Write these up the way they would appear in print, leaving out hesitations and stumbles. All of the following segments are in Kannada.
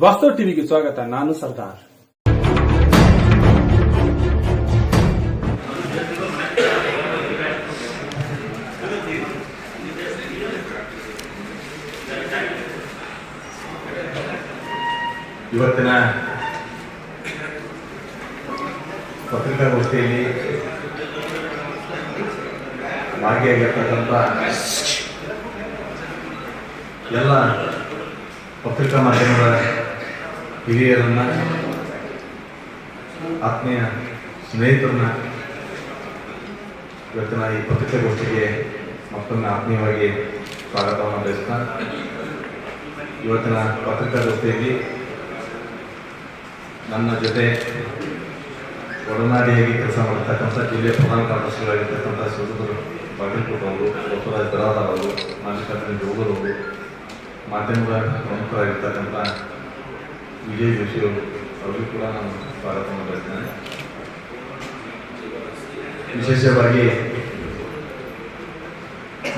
ವಾಸ್ತವ ಟಿವಿಗೆ ಸ್ವಾಗತ. ನಾನು ಸರ್ದಾರ್. ಇವತ್ತಿನ ಪತ್ರಿಕಾಗೋಷ್ಠಿಯಲ್ಲಿ ಭಾಗಿಯಾಗಿರ್ತಕ್ಕಂಥ ಎಲ್ಲ ಪತ್ರಿಕಾ ಮಾಧ್ಯಮದ ಹಿರಿಯರನ್ನ, ಆತ್ಮೀಯ ಸ್ನೇಹಿತರನ್ನ ಇವತ್ತಿನ ಈ ಪತ್ರಿಕಾಗೋಷ್ಠಿಗೆ ಮತ್ತೊಮ್ಮೆ ಆತ್ಮೀಯವಾಗಿ ಸ್ವಾಗತವನ್ನು ಬಯಸ್ತಾ, ಇವತ್ತಿನ ಪತ್ರಿಕಾಗೋಷ್ಠಿಯಲ್ಲಿ ನನ್ನ ಜೊತೆ ಒಡನಾಡಿಯಾಗಿ ಕೆಲಸ ಮಾಡತಕ್ಕಂಥ ಜಿಲ್ಲೆಯ ಪ್ರಧಾನ ಕಾರ್ಯದರ್ಶಿಗಳಾಗಿರ್ತಕ್ಕಂಥ ಶಿವದುರ್ಗ ಬಾಗಲಕೋಟೆ ಅವರು, ಬಸವರಾಜ ಬಿರಾದಾರ್ ಅವರು, ಮಲ್ಲಿಕಾರ್ಜುನ ಜೋಗರ್ ಅವರು, ಮಾಧ್ಯಮದ ಪ್ರಮುಖರಾಗಿರ್ತಕ್ಕಂಥ ವಿಜಯ್ ಜೋಶಿ ಅವರಿಗೂ ಕೂಡ ನಾನು ಸ್ವಾಗತವನ್ನು ಬಯಸ್ತೇನೆ. ವಿಶೇಷವಾಗಿ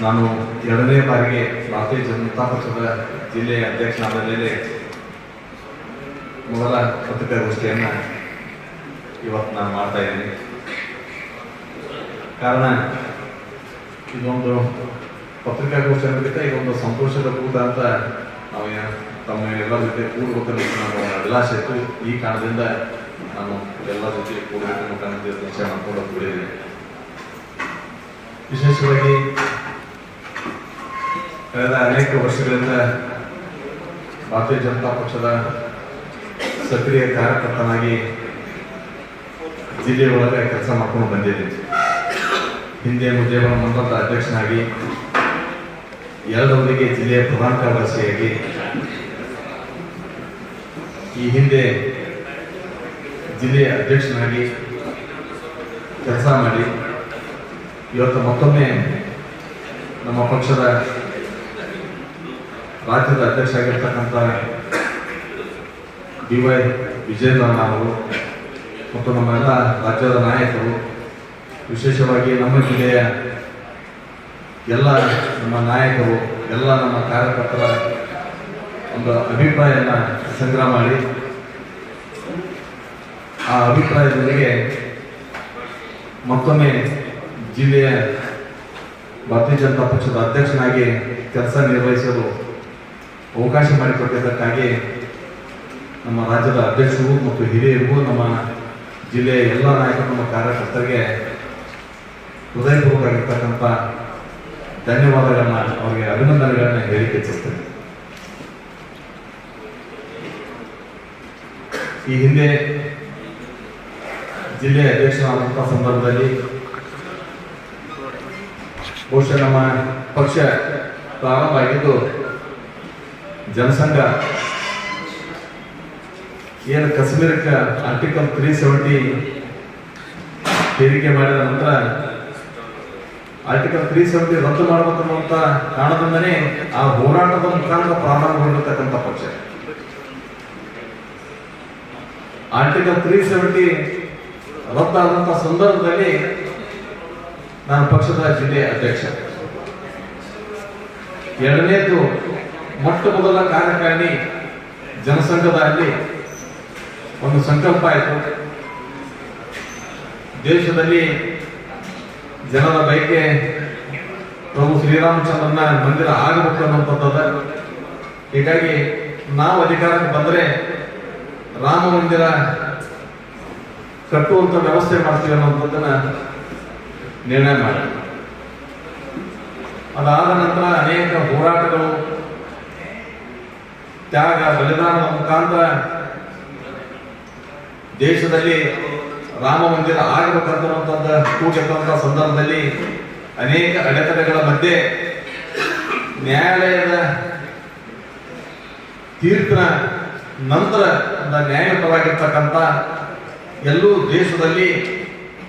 ನಾನು ಎರಡನೇ ಬಾರಿಗೆ ಭಾರತೀಯ ಜನತಾ ಪಕ್ಷದ ಜಿಲ್ಲೆಯ ಅಧ್ಯಕ್ಷನಾದ ಮೇಲೆ ಮೊದಲ ಪತ್ರಿಕಾಗೋಷ್ಠಿಯನ್ನು ಇವತ್ತು ನಾನು ಮಾಡ್ತಾ ಇದ್ದೀನಿ. ಕಾರಣ ಇದೊಂದು ಪತ್ರಿಕಾಗೋಷ್ಠಿ ಅನ್ನೋದಕ್ಕೆ ಇದೊಂದು ಸಂತೋಷದ ಕೂಟ ಅಂತ ನಾವು ತಮ್ಮ ಎಲ್ಲರ ಜೊತೆ ಕೂಡಬೇಕಂತ ನಾನು ಅಭಿಲಾಷೆ ಇತ್ತು. ಈ ಕಾರಣದಿಂದ ನಾನು ಎಲ್ಲರ ಜೊತೆ ಕೂಡಬೇಕು ಅಂತ ನಿಶ್ಚಯ ಮಾಡ್ಕೊಂಡು ಕೂಡಿದ್ದೀನಿ. ವಿಶೇಷವಾಗಿ ಕಳೆದ ಅನೇಕ ವರ್ಷಗಳಿಂದ ಭಾರತೀಯ ಜನತಾ ಪಕ್ಷದ ಸಕ್ರಿಯ ಕಾರ್ಯಕರ್ತನಾಗಿ ಜಿಲ್ಲೆಯೊಳಗೆ ಕೆಲಸ ಮಾಡ್ಕೊಂಡು ಬಂದಿದ್ದೀನಿ. ಹಿಂದೆ ಮುದ್ದೇವನ ಮಂಡಲದ ಅಧ್ಯಕ್ಷನಾಗಿ, ಎರಡವರಿಗೆ ಜಿಲ್ಲೆಯ ಪ್ರಧಾನ ಕಾರ್ಯದರ್ಶಿಯಾಗಿ, ಈ ಹಿಂದೆ ಜಿಲ್ಲೆಯ ಅಧ್ಯಕ್ಷನಾಗಿ ಕೆಲಸ ಮಾಡಿ ಇವತ್ತು ಮತ್ತೊಮ್ಮೆ ನಮ್ಮ ಪಕ್ಷದ ರಾಜ್ಯದ ಅಧ್ಯಕ್ಷ ಆಗಿರ್ತಕ್ಕಂಥ BY ವಿಜೇಂದ್ರ ಅವರು ಮತ್ತು ನಮ್ಮೆಲ್ಲ ರಾಜ್ಯದ ನಾಯಕರು, ವಿಶೇಷವಾಗಿ ನಮ್ಮ ಜಿಲ್ಲೆಯ ಎಲ್ಲ ನಮ್ಮ ನಾಯಕರು, ಎಲ್ಲ ನಮ್ಮ ಕಾರ್ಯಕರ್ತರ ಒಂದು ಅಭಿಪ್ರಾಯವನ್ನು ಸಂಗ್ರಹ ಮಾಡಿ ಆ ಅಭಿಪ್ರಾಯದೊಂದಿಗೆ ಮತ್ತೊಮ್ಮೆ ಜಿಲ್ಲೆಯ ಭಾರತೀಯ ಜನತಾ ಪಕ್ಷದ ಅಧ್ಯಕ್ಷನಾಗಿ ಕೆಲಸ ನಿರ್ವಹಿಸಲು ಅವಕಾಶ ಮಾಡಿಕೊಟ್ಟಿದ್ದಕ್ಕಾಗಿ ನಮ್ಮ ರಾಜ್ಯದ ಅಧ್ಯಕ್ಷರು ಮತ್ತು ಹಿರಿಯರಿಗೂ, ನಮ್ಮ ಜಿಲ್ಲೆಯ ಎಲ್ಲ ನಾಯಕರು, ನಮ್ಮ ಕಾರ್ಯಕರ್ತರಿಗೆ ಹೃದಯಪೂರ್ವಕವಾಗಿರ್ತಕ್ಕಂಥ ಧನ್ಯವಾದಗಳನ್ನ, ಅವರಿಗೆ ಅಭಿನಂದನೆಗಳನ್ನ ಹೇಳಿಕೆ ಇಚ್ಛಿಸ್ತೇನೆ. ಈ ಹಿಂದೆ ಜಿಲ್ಲೆಯ ಅಧ್ಯಕ್ಷರಾದಂಥ ಸಂದರ್ಭದಲ್ಲಿ ಬಹುಶಃ ನಮ್ಮ ಪಕ್ಷ ಪ್ರಾರಂಭ ಆಗಿದ್ದು ಜನಸಂಘ ಏನು ಕಾಶ್ಮೀರಕ್ಕೆ ಆರ್ಟಿಕಲ್ 370 ಹೇರಿಕೆ ಮಾಡಿದ ನಂತರ ಆರ್ಟಿಕಲ್ 370 ರದ್ದು ಮಾಡಬೇಕನ್ನುವಂತ ಕಾರಣದಿಂದನೇ ಆ ಹೋರಾಟದ ಮುಖಾಂತರ ಪ್ರಾರಂಭಗೊಂಡಿರ್ತಕ್ಕಂಥ ಪಕ್ಷ. ಆರ್ಟಿಕಲ್ 370 ರದ್ದಾದಂಥ ಸಂದರ್ಭದಲ್ಲಿ ನಾನು ಪಕ್ಷದ ಜಿಲ್ಲೆಯ ಅಧ್ಯಕ್ಷ. ಎರಡನೇದು, ಮೊಟ್ಟ ಮೊದಲ ಕಾರ್ಯಕಾರಿಣಿ ಜನಸಂಘದಲ್ಲಿ ಒಂದು ಸಂಕಲ್ಪ ಆಯಿತು. ದೇಶದಲ್ಲಿ ಜನರ ಬಯಕೆ ಪ್ರಭು ಶ್ರೀರಾಮಚಂದ್ರನ ಮಂದಿರ ಆಗಬೇಕು ಅನ್ನುವಂಥದ್ದು. ಹೀಗಾಗಿ ನಾವು ಅಧಿಕಾರಕ್ಕೆ ಬಂದರೆ ರಾಮ ಮಂದಿರ ಕಟ್ಟುವಂತ ವ್ಯವಸ್ಥೆ ಮಾಡ್ತೀವಿ ಅನ್ನುವಂಥದ್ದನ್ನ ನಿರ್ಣಯ ಮಾಡಿ, ಅದಾದ ನಂತರ ಅನೇಕ ಹೋರಾಟಗಳು, ತ್ಯಾಗ, ಬಲಿದಾನದ ಮುಖಾಂತರ ದೇಶದಲ್ಲಿ ರಾಮ ಮಂದಿರ ಆಗಬೇಕಂತ ಕೂಗಿರ್ತಂಥ ಸಂದರ್ಭದಲ್ಲಿ ಅನೇಕ ಅಡೆತಡೆಗಳ ಮಧ್ಯೆ ನ್ಯಾಯಾಲಯದ ತೀರ್ಪಿನ ನಂತರ ನ್ಯಾಯಪರವಾಗಿರ್ತಕ್ಕಂಥ ಎಲ್ಲೂ ದೇಶದಲ್ಲಿ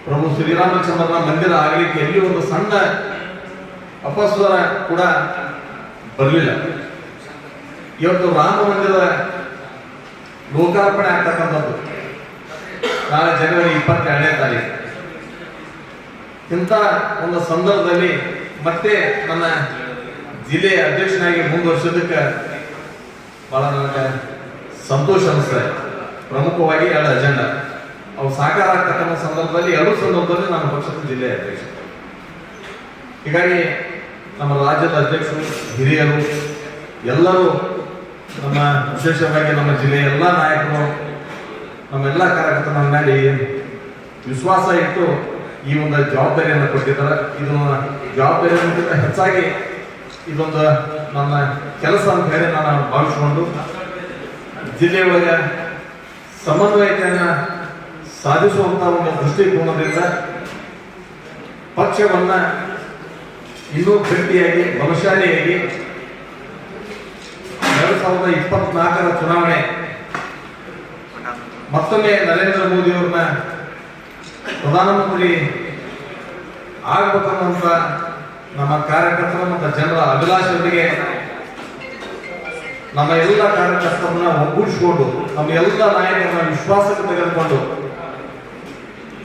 ಪ್ರಭು ಶ್ರೀರಾಮಚಂದ್ರನ ಮಂದಿರ ಆಗಲಿಕ್ಕೆ ಎಲ್ಲಿ ಒಂದು ಸಣ್ಣ ಅಪಸ್ವರ ಕೂಡ ಬರಲಿಲ್ಲ. ಇವತ್ತು ರಾಮ ಮಂದಿರ ಲೋಕಾರ್ಪಣೆ ಆಗ್ತಕ್ಕಂಥದ್ದು ನಾಳೆ ಜನವರಿ 22ನೇ ತಾರೀಕು. ಇಂಥ ಒಂದು ಸಂದರ್ಭದಲ್ಲಿ ಮತ್ತೆ ನನ್ನ ಜಿಲ್ಲೆಯ ಅಧ್ಯಕ್ಷನಾಗಿ ಮುಂದುವರಿಸೋದಕ್ಕೆ ಬಹಳ ನನಗೆ ಸಂತೋಷ ಅನಿಸ್ತದೆ. ಪ್ರಮುಖವಾಗಿ 2 ಅಜೆಂಡಾ ಅವು ಸಾಕಾರ ಆಗ್ತಕ್ಕಂಥ ಸಂದರ್ಭದಲ್ಲಿ 2 ಸಂದರ್ಭದಲ್ಲಿ ನಾನು ಪಕ್ಷದ ಜಿಲ್ಲೆಯ ಅಧ್ಯಕ್ಷ. ಹೀಗಾಗಿ ನಮ್ಮ ರಾಜ್ಯದ ಅಧ್ಯಕ್ಷರು, ಹಿರಿಯರು ಎಲ್ಲರೂ, ನಮ್ಮ ವಿಶೇಷವಾಗಿ ನಮ್ಮ ಜಿಲ್ಲೆಯ ಎಲ್ಲ ನಾಯಕರು, ನಮ್ಮೆಲ್ಲ ಕಾರ್ಯಕರ್ತರ ನನ್ನ ಮೇಲೆ ವಿಶ್ವಾಸ ಇಟ್ಟು ಈ ಒಂದು ಜವಾಬ್ದಾರಿಯನ್ನು ಕೊಟ್ಟಿದ್ದಾರೆ. ಇದನ್ನು ಜವಾಬ್ದಾರಿಗಿಂತ ಹೆಚ್ಚಾಗಿ ಇದೊಂದು ನನ್ನ ಕೆಲಸ ಅಂತ ಹೇಳಿ ನಾನು ಭಾವಿಸಿಕೊಂಡು ಜಿಲ್ಲೆಯೊಳಗೆ ಸಮನ್ವಯತೆಯನ್ನು ಸಾಧಿಸುವಂತಹ ಒಂದು ದೃಷ್ಟಿಕೋನದಿಂದ ಪಕ್ಷವನ್ನ ಇನ್ನೂ ಗಟ್ಟಿಯಾಗಿ ಬಲಶಾಲಿಯಾಗಿ 2024ರ ಚುನಾವಣೆ ಮತ್ತೊಮ್ಮೆ ನರೇಂದ್ರ ಮೋದಿ ಅವ್ರನ್ನ ಪ್ರಧಾನಮಂತ್ರಿ ಆಗ್ಬೇಕನ್ನುವಂತ ನಮ್ಮ ಕಾರ್ಯಕರ್ತರು ಮತ್ತು ಜನರ ಅಭಿಲಾಷೆಗಳಿಗೆ ನಮ್ಮ ಎಲ್ಲ ಕಾರ್ಯಕರ್ತರನ್ನ ಒಗ್ಗೂಡಿಸಿಕೊಂಡು, ನಮ್ಮ ಎಲ್ಲ ನಾಯಕರನ್ನ ವಿಶ್ವಾಸಕ್ಕೆ ತೆಗೆದುಕೊಂಡು,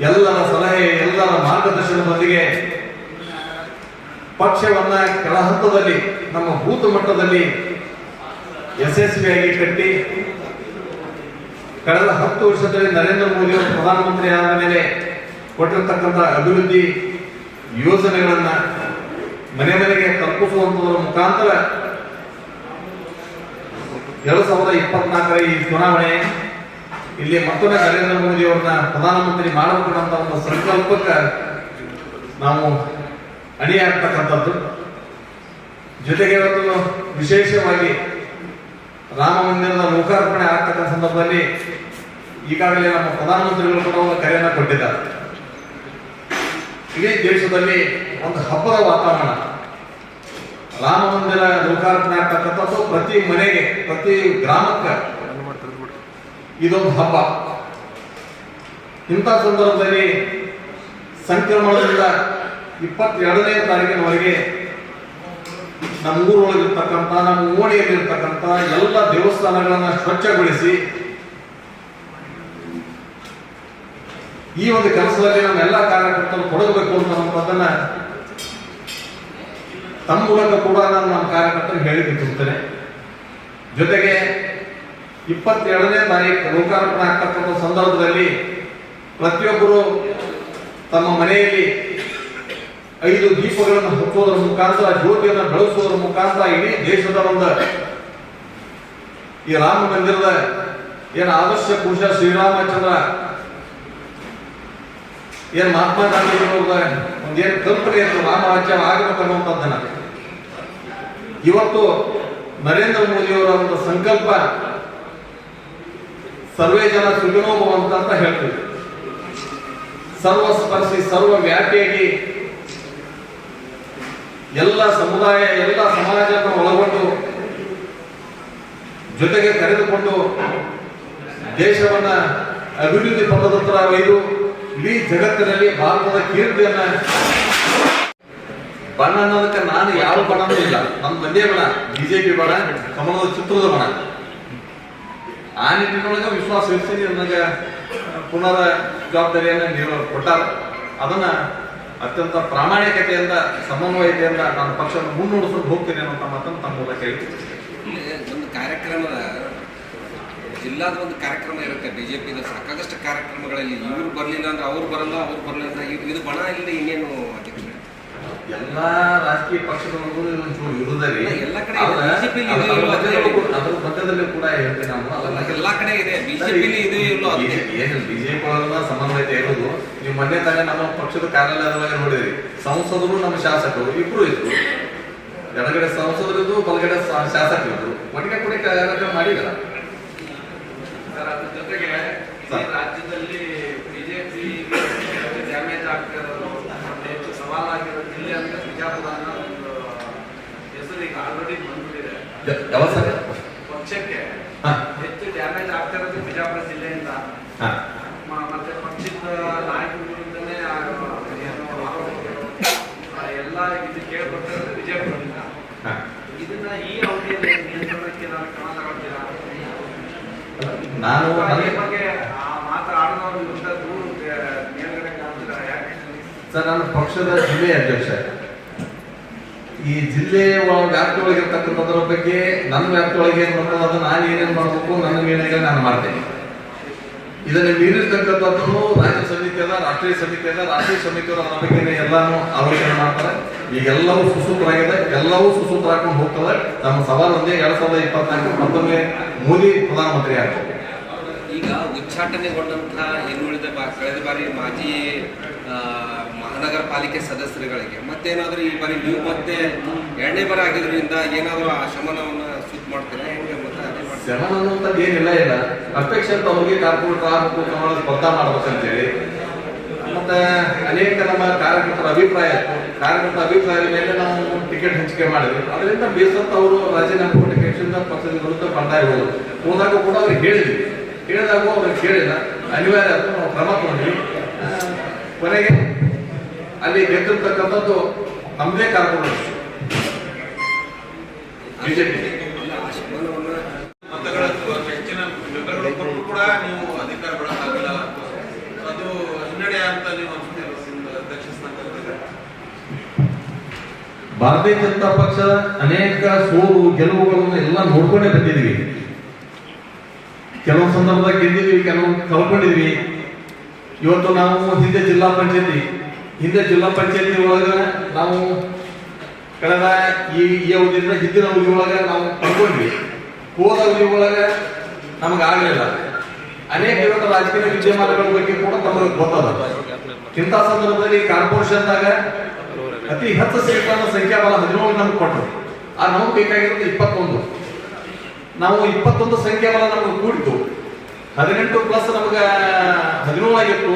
ಎಲ್ಲರ ಸಲಹೆ, ಎಲ್ಲರ ಮಾರ್ಗದರ್ಶನದೊಂದಿಗೆ ಪಕ್ಷವನ್ನ ಕೆಳ ಹಂತದಲ್ಲಿ ನಮ್ಮ ಬೂತ್ ಮಟ್ಟದಲ್ಲಿ ಯಶಸ್ವಿಯಾಗಿ ಕಟ್ಟಿ ಕಳೆದ 10 ವರ್ಷದಲ್ಲಿ ನರೇಂದ್ರ ಮೋದಿ ಅವರು ಪ್ರಧಾನಮಂತ್ರಿ ಆದ ಮೇಲೆ ಕೊಟ್ಟಿರತಕ್ಕಂಥ ಅಭಿವೃದ್ಧಿ ಯೋಜನೆಗಳನ್ನ ಮನೆ ಮನೆಗೆ ತಲುಪಿಸುವಂತದರ ಮುಖಾಂತರ 2024ರ ಈ ಚುನಾವಣೆ ಇಲ್ಲಿ ಮತ್ತೊಮ್ಮೆ ನರೇಂದ್ರ ಮೋದಿ ಅವ್ರನ್ನ ಪ್ರಧಾನಮಂತ್ರಿ ಮಾಡಬೇಕಂತ ಒಂದು ಸಂಕಲ್ಪಕ್ಕೆ ನಾವು ಅಣಿಯಾಗ್ತಕ್ಕಂಥದ್ದು. ಜೊತೆಗೆ ಇವತ್ತು ವಿಶೇಷವಾಗಿ ರಾಮ ಮಂದಿರದ ಲೋಕಾರ್ಪಣೆ ಆಗ್ತಕ್ಕಂಥ ಸಂದರ್ಭದಲ್ಲಿ ಈಗಾಗಲೇ ನಮ್ಮ ಪ್ರಧಾನಮಂತ್ರಿಗಳು ಕೂಡ ಒಂದು ಕರೆಯನ್ನು ಕೊಟ್ಟಿದ್ದಾರೆ. ಇಡೀ ದೇಶದಲ್ಲಿ ಒಂದು ಹಬ್ಬದ ವಾತಾವರಣ. ರಾಮ ಮಂದಿರ ಲೋಕಾರ್ಪಣೆ ಆಗ್ತಕ್ಕಂಥದ್ದು ಪ್ರತಿ ಮನೆಗೆ, ಪ್ರತಿ ಗ್ರಾಮಕ್ಕೆ ಇದೊಂದು ಹಬ್ಬ. ಇಂಥ ಸಂದರ್ಭದಲ್ಲಿ ಸಂಕ್ರಮಣದಿಂದ 22ನೇ ತಾರೀಕಿನವರೆಗೆ ನಮ್ಮ ಊರೊಳಗಿರ್ತಕ್ಕಂಥ, ನಮ್ಮ ಓಣಿಯಲ್ಲಿರ್ತಕ್ಕಂಥ ಎಲ್ಲ ದೇವಸ್ಥಾನಗಳನ್ನ ಸ್ವಚ್ಛಗೊಳಿಸಿ ಈ ಒಂದು ಕೆಲಸದಲ್ಲಿ ನಮ್ಮ ಎಲ್ಲ ಕಾರ್ಯಕರ್ತರು ತೊಡಗಬೇಕು ಅನ್ನುವಂಥದ್ದನ್ನ ತಮ್ಮ ಮೂಲಕ ಕೂಡ ನಾನು ನಮ್ಮ ಕಾರ್ಯಕರ್ತರಿಗೆ ಹೇಳಿಕೊಳ್ತೇನೆ. ಜೊತೆಗೆ 22ನೇ ತಾರೀಕು ಲೋಕಾರ್ಪಣೆ ಆಗ್ತಕ್ಕಂಥ ಸಂದರ್ಭದಲ್ಲಿ ಪ್ರತಿಯೊಬ್ಬರು ತಮ್ಮ ಮನೆಯಲ್ಲಿ 5 ದೀಪಗಳನ್ನು ಹಚ್ಚೋದ್ರ ಮುಖಾಂತರ, ಜ್ಯೋತಿಯನ್ನು ಬೆಳೆಸೋದ್ರ ಮುಖಾಂತರ ಇಡೀ ದೇಶದ ಒಂದು ಈ ರಾಮ ಮಂದಿರದ ಏನು ಆದರ್ಶ ಪುರುಷ ಶ್ರೀರಾಮಚಂದ್ರ, ಏನ್ ಮಹಾತ್ಮ ಗಾಂಧಿ ಒಂದೇನು ಕಲ್ಪನೆ ಇತ್ತು ರಾಮರಾಜ್ಯ ಆಗಬೇಕನ್ನುವಂಥದ್ದನ್ನ ಇವತ್ತು ನರೇಂದ್ರ ಮೋದಿ ಅವರ ಒಂದು ಸಂಕಲ್ಪ ಸರ್ವೇ ಜನ ಸುಖಿನೋ ಭವಂತು ಅಂತ ಹೇಳ್ತೀವಿ. ಸರ್ವಸ್ಪರ್ಶಿ, ಸರ್ವ ವ್ಯಾಪಿಯಾಗಿ ಎಲ್ಲ ಸಮುದಾಯ, ಎಲ್ಲ ಸಮಾಜವನ್ನು ಒಳಗೊಂಡು ಜೊತೆಗೆ ಕರೆದುಕೊಂಡು ದೇಶವನ್ನ ಅಭಿವೃದ್ಧಿ ಪಥದತ್ರ ಒಯ್ದು ಇಡೀ ಜಗತ್ತಿನಲ್ಲಿ ಭಾರತದ ಕೀರ್ತಿಯನ್ನ. ಬಣ್ಣ ಅನ್ನೋದಕ್ಕೆ ನಾನು ಯಾವ ಬಣ್ಣನೂ ಇಲ್ಲ, ನಮ್ಮ ಒಂದೇ ಬಣ ಬಿಜೆಪಿ ಬಣ, ಕಮಲದ ಚಿತ್ರದ ಬಣ. ಆ ನಿಟ್ಟಿನೊಳಗೆ ವಿಶ್ವಾಸ ಇರಿಸಿ ನನಗೆ ಪುನರ ಜವಾಬ್ದಾರಿಯನ್ನ ನೀವು ಕೊಟ್ಟಾರ. ಅದನ್ನ ಅತ್ಯಂತ ಪ್ರಾಮಾಣಿಕತೆಯಿಂದ, ಸಮನ್ವಯತೆಯಿಂದ ನಾನು ಪಕ್ಷವನ್ನು ಮುನ್ನಡೆಸಲು ಹೋಗ್ತೀನಿ ಅನ್ನೋ ಮಾತನ್ನು ತಮ್ಮ ಮೂಲಕ ಹೇಳ್ತೀನಿ. ಒಂದು ಕಾರ್ಯಕ್ರಮದ ಜಿಲ್ಲಾದ ಒಂದು ಕಾರ್ಯಕ್ರಮ ಇರುತ್ತೆ ಬಿಜೆಪಿ ಸಾಕಷ್ಟು ಕಾರ್ಯಕ್ರಮಗಳಲ್ಲಿ. ಇವ್ರು ಬರ್ಲಿಲ್ಲ ಅಂದ್ರೆ ಅವ್ರು ಬರಲ್ಲ, ಅವ್ರು ಬರಲ್ಲ ಅಂದ್ರೆ ಇದು ಬಣ ಇಲ್ಲದೆ ಇನ್ನೇನು ಅಧ್ಯಕ್ಷ? ಎಲ್ಲಾ ರಾಜಕೀಯ ಪಕ್ಷಗಳಲ್ಲೂ ಇರುವುದರಿ, ಎಲ್ಲ ಕಡೆ ಅದ್ರ ಮಧ್ಯದಲ್ಲಿ ಕೂಡ ಹೇಳ್ತೇನೆ ನಾನು. ಎಲ್ಲಾ ಕಡೆ ಇದೆ, ಬಿಜೆಪಿ ಇದೆ ಇಲ್ಲೋ ಏನು ಬಿಜೆಪಿ ಒಳಗ ಸಮನ್ವಯತೆ ಇರೋದು. ನೀವು ಮೊನ್ನೆ ತಾನೇ ನಮ್ಮ ಪಕ್ಷದ ಕಾರ್ಯಾಲಯದೊಳಗೆ ನೋಡಿದ್ರಿ, ಸಂಸದರು ನಮ್ಮ ಶಾಸಕರು ಇಬ್ರು ಇದ್ರು. ಎಡಗಡೆ ಸಂಸದರಿದ್ದು, ಬಲಗಡೆ ಶಾಸಕರಿದ್ರು, ಒಟ್ಟಿಗೆ ಕೂಡ ಕಾರ್ಯಕ್ರಮ ಮಾಡಿದಾರ. ಜೊತೆಗೆ ರಾಜ್ಯದಲ್ಲಿ ಬಿಜೆಪಿ ಡ್ಯಾಮೇಜ್ ಆಗ್ತಿರೋದು, ಹೆಚ್ಚು ಸವಾಲಾಗಿರೋ ಜಿಲ್ಲೆ ಅಂದ್ರೆ ಬಿಜಾಪುರ ಅನ್ನೋ ಒಂದು ಹೆಸರು ಈಗ ಆಲ್ರೆಡಿ ಬಂದ್ಬಿಟ್ಟಿದೆ. ಪಕ್ಷಕ್ಕೆ ಹೆಚ್ಚು ಡ್ಯಾಮೇಜ್ ಆಗ್ತಿರೋದು ಬಿಜಾಪುರ ಜಿಲ್ಲೆಯಿಂದ. ಮತ್ತೆ ಪಕ್ಷದ ನಾಯಕರಿಂದಲೇ ಎಲ್ಲ ಇದು ಕೇಳ್ಕೊಟ್ಟಿರೋದು ಬಿಜಾಪುರದಿಂದ. ಇದನ್ನ ಈ ಅವಧಿಯಲ್ಲಿ ನಿಯಂತ್ರಣಕ್ಕೆ ನಾವು ಕ್ರಮ ತಗೊಳ್ತೀರಾ? ನಾನು ಬಗ್ಗೆ ಮಾತಾಡೋದ್ರ ವಿರುದ್ಧ ದೂರು ಮೇಲ್ಗಡೆ ಕಾಣ್ತಿದ್ದಾರೆ. ಯಾಕೆ ಸರ್, ನಾನು ಪಕ್ಷದ ಜಿಲ್ಲೆಯ ಅಧ್ಯಕ್ಷ. ಈ ಜಿಲ್ಲೆ ವ್ಯಾಪ್ತಿ ಒಳಗೆ ಇರ್ತಕ್ಕಂಥದ್ರ ಬಗ್ಗೆ ನನ್ನ ವ್ಯಾಪ್ತಿ ಒಳಗೆ ಏನ್ ಬರ್ತದೆ ಅದನ್ನ ನಾನು ಏನೇನು ಮಾಡಬೇಕು ನನ್ನ ನಿರ್ಣಯಗಳು ನಾನು ಮಾಡ್ತೇನೆ. ಇದನ್ನ ಮೀರಿರ್ತಕ್ಕಂಥದ್ದು ರಾಜ್ಯ ಸಮಿತಿ ಅದ, ರಾಷ್ಟ್ರೀಯ ಸಮಿತಿ ಅದ, ರಾಷ್ಟ್ರೀಯ ಸಮಿತಿಯವರು ಅದರ ಬಗ್ಗೆ ಎಲ್ಲಾನು ಆಲೋಚನೆ ಮಾಡ್ತಾರೆ. ಈಗೆಲ್ಲವೂ ಸುಸೂತ್ರವಾಗಿದೆ, ಎಲ್ಲವೂ ಸುಸೂತ್ರ ಹಾಕೊಂಡು ಹೋಗ್ತದೆ. ನಮ್ಮ ಸವಾಲು ಒಂದೇ 2024 ಮತ್ತೊಮ್ಮೆ ಮೋದಿ ಪ್ರಧಾನಮಂತ್ರಿ ಆಗ್ತದೆ. ಈಗ ಉಚ್ಚಾಟನೆಗೊಂಡಂತಹ ಇನ್ನುಳಿದ ಕಳೆದ ಬಾರಿ ಮಾಜಿ ಮಹಾನಗರ ಪಾಲಿಕೆ ಸದಸ್ಯರುಗಳಿಗೆ ಮತ್ತೇನಾದ್ರೂ ಈ ಬಾರಿ ನೀವು ಮತ್ತೆ 2ನೇ ಬಾರಿ ಆಗಿದ್ರಿಂದ ಏನಾದರೂ ಆ ಶಮನವನ್ನ ಸೂಚ್ ಮಾಡ್ತೀರಾ ಹೆಂಗೆ? ಮತ್ತೆ ಅದೇ ಮಾಡ್ತೀರಾ? ಶಮನ ಅನ್ನುವಂಥದ್ದು ಏನಿಲ್ಲ ಇಲ್ಲ, ಅಪೇಕ್ಷ ಅಂತ ಅವ್ರಿಗೆ ಕಾರ್ಪೊರೇಟರ್ ಆಗಬೇಕು ಸ್ಪರ್ಧಾ ಮಾಡ್ಬೇಕಂತೇಳಿ ಮತ್ತೆ ಅನೇಕ ನಮ್ಮ ಕಾರ್ಯಕರ್ತರ ಅಭಿಪ್ರಾಯ ಇತ್ತು. ಕಾರ್ಯಕರ್ತರ ಅಭಿಪ್ರಾಯದ ಮೇಲೆ ನಾವು ಟಿಕೆಟ್ ಹಂಚಿಕೆ ಮಾಡಿದ್ವಿ. ಅದರಿಂದ ಬೇಸತ್ತ ಅವರು ರಾಜೀನಾಮೆ ಕೊಟ್ಟು ಟಿಕೆಟ್ಸಿಂದ ಪಕ್ಷದ ವಿರುದ್ಧ ಬಂಡಾಯ ಹೋದಾಗ ಕೂಡ ಅವ್ರಿಗೆ ಹೇಳಿದಾಗ ಅವ್ರಿಗೆ ಕೇಳಿಲ್ಲ, ಅನಿವಾರ್ಯ ಅಂತ ನಾವು ಕ್ರಮ ತಗೊಂಡ್ವಿ. ಕೊನೆಗೆ ಅಲ್ಲಿ ಗೆದ್ದಿರ್ತಕ್ಕಂಥದ್ದು ನಮ್ಮದೇ ಕಾರ್ಪೊರೇಟರ್ ಬಿಜೆಪಿ. ಮತಗಳ ಹೆಚ್ಚಿನ ವಿವರಗಳು ಕೊಟ್ಟು ಕೂಡ ನೀವು ಅಧಿಕಾರ ಬಿಡಕ್ಕಾಗಲ್ಲ, ಅದು ಹಿನ್ನಡೆ ಅಂತ ನೀವು ಅಧ್ಯಕ್ಷ ಸ್ಥಾನದಲ್ಲಿ. ಭಾರತೀಯ ಜನತಾ ಪಕ್ಷ ಅನೇಕ ಸೋಲು ಗೆಲುವುಗಳನ್ನು ಎಲ್ಲ ನೋಡ್ಕೊಂಡೇ ಬಂದಿದ್ವಿ. ಕೆಲವು ಸಂದರ್ಭದಾಗ ಗೆದ್ದಿದ್ವಿ, ಕೆಲವು ಕಳ್ಕೊಂಡಿದ್ವಿ. ಇವತ್ತು ನಾವು ಹಿಂದೆ ಜಿಲ್ಲಾ ಪಂಚಾಯತಿ ಒಳಗ ನಾವು ಕಳೆದ ಈ ಅವಧಿಯಿಂದ ಹಿಂದಿನ ಅವಧಿ ಒಳಗ ನಾವು ಕಳ್ಕೊಂಡ್ವಿ. ಹೋದ ಅವಧಿ ಒಳಗ ನಮಗೆ ಆಗಲಿಲ್ಲ. ಅನೇಕ ಇವತ್ತು ರಾಜಕೀಯ ವಿದ್ಯಮಾನಗಳ ಬಗ್ಗೆ ಕೂಡ ನಮಗೆ ಗೊತ್ತದ. ಇಂಥ ಸಂದರ್ಭದಲ್ಲಿ ಕಾರ್ಪೊರೇಷನ್ದಾಗ ಅತಿ ಹೆಚ್ಚು ಸೀಟ್ಗಳ ಸಂಖ್ಯಾಬಲ 17 ನಮ್ಗೆ ಕೊಟ್ಟರು. ಆ ನಮ್ಗೆ ಬೇಕಾಗಿರೋದು 21. ನಾವು 21 ಸಂಖ್ಯಾಬಲ ನಮಗೆ ಕೂಡಿತು. 18 ಪ್ಲಸ್ ನಮ್ಗೆ 17 ಆಗಿತ್ತು.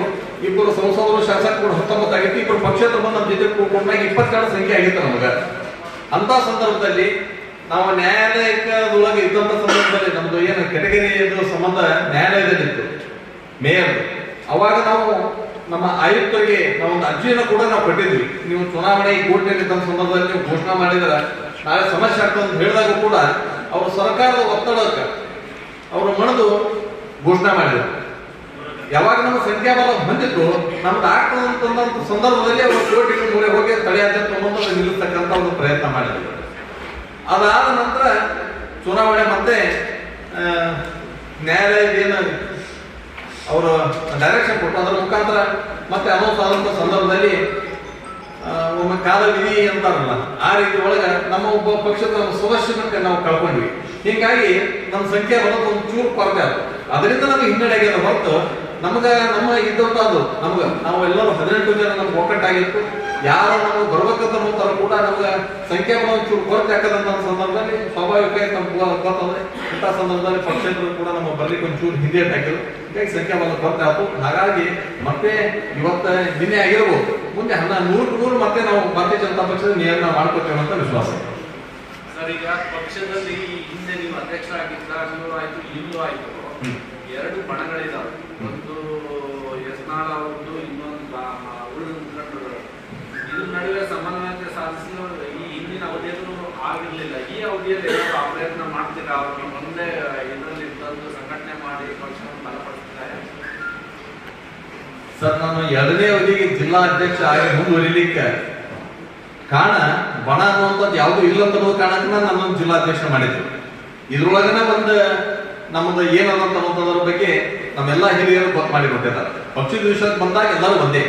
ಇಬ್ಬರು ಸಂಸದರು ಶಾಸಕರು 19 ಆಗಿತ್ತು. ಇಬ್ಬರು ಪಕ್ಷೇತರ ಬಂದು ನಮ್ಮ ಜೊತೆ ಕೂಡ್ಕೊಂಡಾಗ 22 ಸಂಖ್ಯೆ ಆಗಿತ್ತು ನಮಗೆ. ಅಂತ ಸಂದರ್ಭದಲ್ಲಿ ನಾವು ನ್ಯಾಯಾಲಯದೊಳಗೆ ಇದ್ದಂತ ಸಂದರ್ಭದಲ್ಲಿ ನಮ್ದು ಏನು ಕೆಟಗರಿ ಸಂಬಂಧ ನ್ಯಾಯಾಲಯದಲ್ಲಿತ್ತು ಮೇಯರ್. ಅವಾಗ ನಾವು ನಮ್ಮ ಆಯುಕ್ತರಿಗೆ ನಾವೊಂದು ಅರ್ಜಿಯನ್ನು ಕೂಡ ನಾವು ಕೊಟ್ಟಿದ್ವಿ. ನೀವು ಚುನಾವಣೆ ಈ ಕೋರ್ಟ್ನಲ್ಲಿ ಇದ್ದಂತ ಸಂದರ್ಭದಲ್ಲಿ ನೀವು ಘೋಷಣೆ ಮಾಡಿದ್ರೆ ನಾಳೆ ಸಮಸ್ಯೆ ಆಗ್ತದೆ ಅಂತ ಹೇಳಿದಾಗ ಕೂಡ ಅವರು ಸರ್ಕಾರದ ಒತ್ತಡಕ್ಕೆ ಅವರು ಮಣಿದು ಘೋಷಣೆ ಮಾಡಿದರು. ಯಾವಾಗ ನಮ್ಮ ಸಂಖ್ಯಾಬಲ ಬಂದಿತ್ತು ನಮ್ದು ಆಗ್ತದಂತ ಸಂದರ್ಭದಲ್ಲಿ ಅವರು ಕೋರ್ಟಿಗೆ ಮೂಲೆ ಹೋಗಿ ತಡೆಯಾಜ್ಞೆ ತಗೊಂಡು ನಿಲ್ಲಿಸ್ತಕ್ಕಂಥ ಒಂದು ಪ್ರಯತ್ನ ಮಾಡಿದ್ರು. ಅದಾದ ನಂತರ ಚುನಾವಣೆ ಮತ್ತೆ ನ್ಯಾಯಾಲಯದ ಏನು ಅವರು ಡೈರೆಕ್ಷನ್ ಕೊಟ್ಟು ಅದರ ಮುಖಾಂತರ ಮತ್ತೆ ಅನೌನ್ಸ್ ಆದಂಥ ಸಂದರ್ಭದಲ್ಲಿ ಒಮ್ಮೆ ಕಾಲ ವಿಧಿ ಅಂತಾರಲ್ಲ ಆ ರೀತಿ ಒಳಗೆ ನಮ್ಮ ಒಬ್ಬ ಪಕ್ಷದ ಸದಸ್ಯನಕ್ಕೆ ನಾವು ಕಳ್ಕೊಂಡ್ವಿ. ಹೀಗಾಗಿ ನಮ್ಮ ಸಂಖ್ಯೆ ಬರೋದು ಒಂದು ಚೂರು ಕೊರತೆ ಆಯ್ತು. ಅದರಿಂದ ನಮಗೆ ಹಿನ್ನಡೆ ಆಗ್ಯದ ಹೊರತು ನಮ್ಗೆ ನಮ್ಮ ಇದ್ದಂತ ಅದು ನಮ್ಗೆ ನಾವು ಎಲ್ಲರೂ 18 ಜನ ನಮ್ಗೆ ಒಕ್ಕಟ್ಟಾಗಿತ್ತು. ಯಾರು ನಮ್ಗೆ ಬರ್ಬೇಕಂತ ನೋಡ್ತಾರ ಕೂಡ ನಮ್ಗೆ ಸಂಖ್ಯೆ ಬರೋ ಚೂರು ಕೊರತೆ ಹಾಕದಂತ ಸಂದರ್ಭದಲ್ಲಿ ಸ್ವಾಭಾವಿಕ ನಮ್ಗೆ ಗೊತ್ತಂದ್ರೆ ಇಂಥ ಸಂದರ್ಭದಲ್ಲಿ ಪಕ್ಷೇತರು ಕೂಡ ನಮ್ಮ ಬರ್ಲಿಕ್ಕೆ ಒಂಚೂರು ಹಿಂದೆ ಹಾಕಿದ್ರು. ಹೀಗಾಗಿ ಸಂಖ್ಯಾಬಲ ಕೊರತೆ ಆಯ್ತು. ಹಾಗಾಗಿ ಮತ್ತೆ ಇವತ್ತ ನಿನ್ನೆ ಆಗಿರ್ಬೋದು, ಮುಂದೆ 100 ಮತ್ತೆ ನಾವು ಭಾರತೀಯ ಜನತಾ ಪಕ್ಷದ ನಿಯಂತ್ರಣ ಮಾಡ್ಕೊತೇವೆ ಅಂತ ವಿಶ್ವಾಸ. ಸರ್, ಈಗ ಪಕ್ಷದಲ್ಲಿ ಹಿಂದೆ ನೀವು ಅಧ್ಯಕ್ಷರಾಗಿದ್ದಾಗಲೂ ಆಯ್ತು, ಇಲ್ಲೂ ಆಯ್ತು, 2 ಬಣಗಳಿದಾವೆ. ಒಂದು ಯಸ್ನಾಳ್ ಅವ್ರದ್ದು, ಇನ್ನೊಂದು ಉಳಿದ ಮುಖಂಡರು. ಇದ್ರ ನಡುವೆ ಸಮನ್ವಯತೆ ಸಾಧಿಸಲು ಈ ಹಿಂದಿನ ಅವಧಿಯಲ್ಲೂ ಆಗಿರ್ಲಿಲ್ಲ. ಈ ಅವಧಿಯಲ್ಲಿ ಏನಾದ್ರು ಆ ಪ್ರಯತ್ನ ಮಾಡ್ತೀರಾ? ಅವ್ರಿಗೆ ಮುಂದೆ ಇದರಲ್ಲಿ ತಂದು ಸಂಘಟನೆ ಮಾಡಿ ಪಕ್ಷವನ್ನು ಬಲಪಡಿಸ್ತಾರೆ? ಸರ್, ನಾನು 2ನೇ ಅವಧಿಗೆ ಜಿಲ್ಲಾ ಅಧ್ಯಕ್ಷ ಆಗಿ ಮುಂದುವರಿಲಿಕ್ಕೆ ಕಾರಣ ಬಣ ಅನ್ನುವಂಥದ್ದು ಯಾವುದು ಇಲ್ಲ ಅಂತ ಅನ್ನೋದು ಕಾರಣಕ್ಕೆ ನಾನು ಜಿಲ್ಲಾಧ್ಯಕ್ಷ ಮಾಡಿದ್ದೆ. ಇದ್ರೊಳಗನೆ ಒಂದು ನಮ್ಮದು ಏನದಂತ ಅನ್ನೋದ್ರ ಬಗ್ಗೆ ನಮ್ಮೆಲ್ಲ ಹಿರಿಯರು ಗೊತ್ತು ಮಾಡಿಕೊಟ್ಟಿದ್ದಾರೆ. ಪಕ್ಷದ ವಿಷಯಕ್ಕೆ ಬಂದಾಗ ಎಲ್ಲರೂ ಒಂದೇ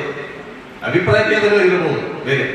ಅಭಿಪ್ರಾಯ ಕೇಂದ್ರಗಳು ಇರಬಹುದು ಬೇರೆ.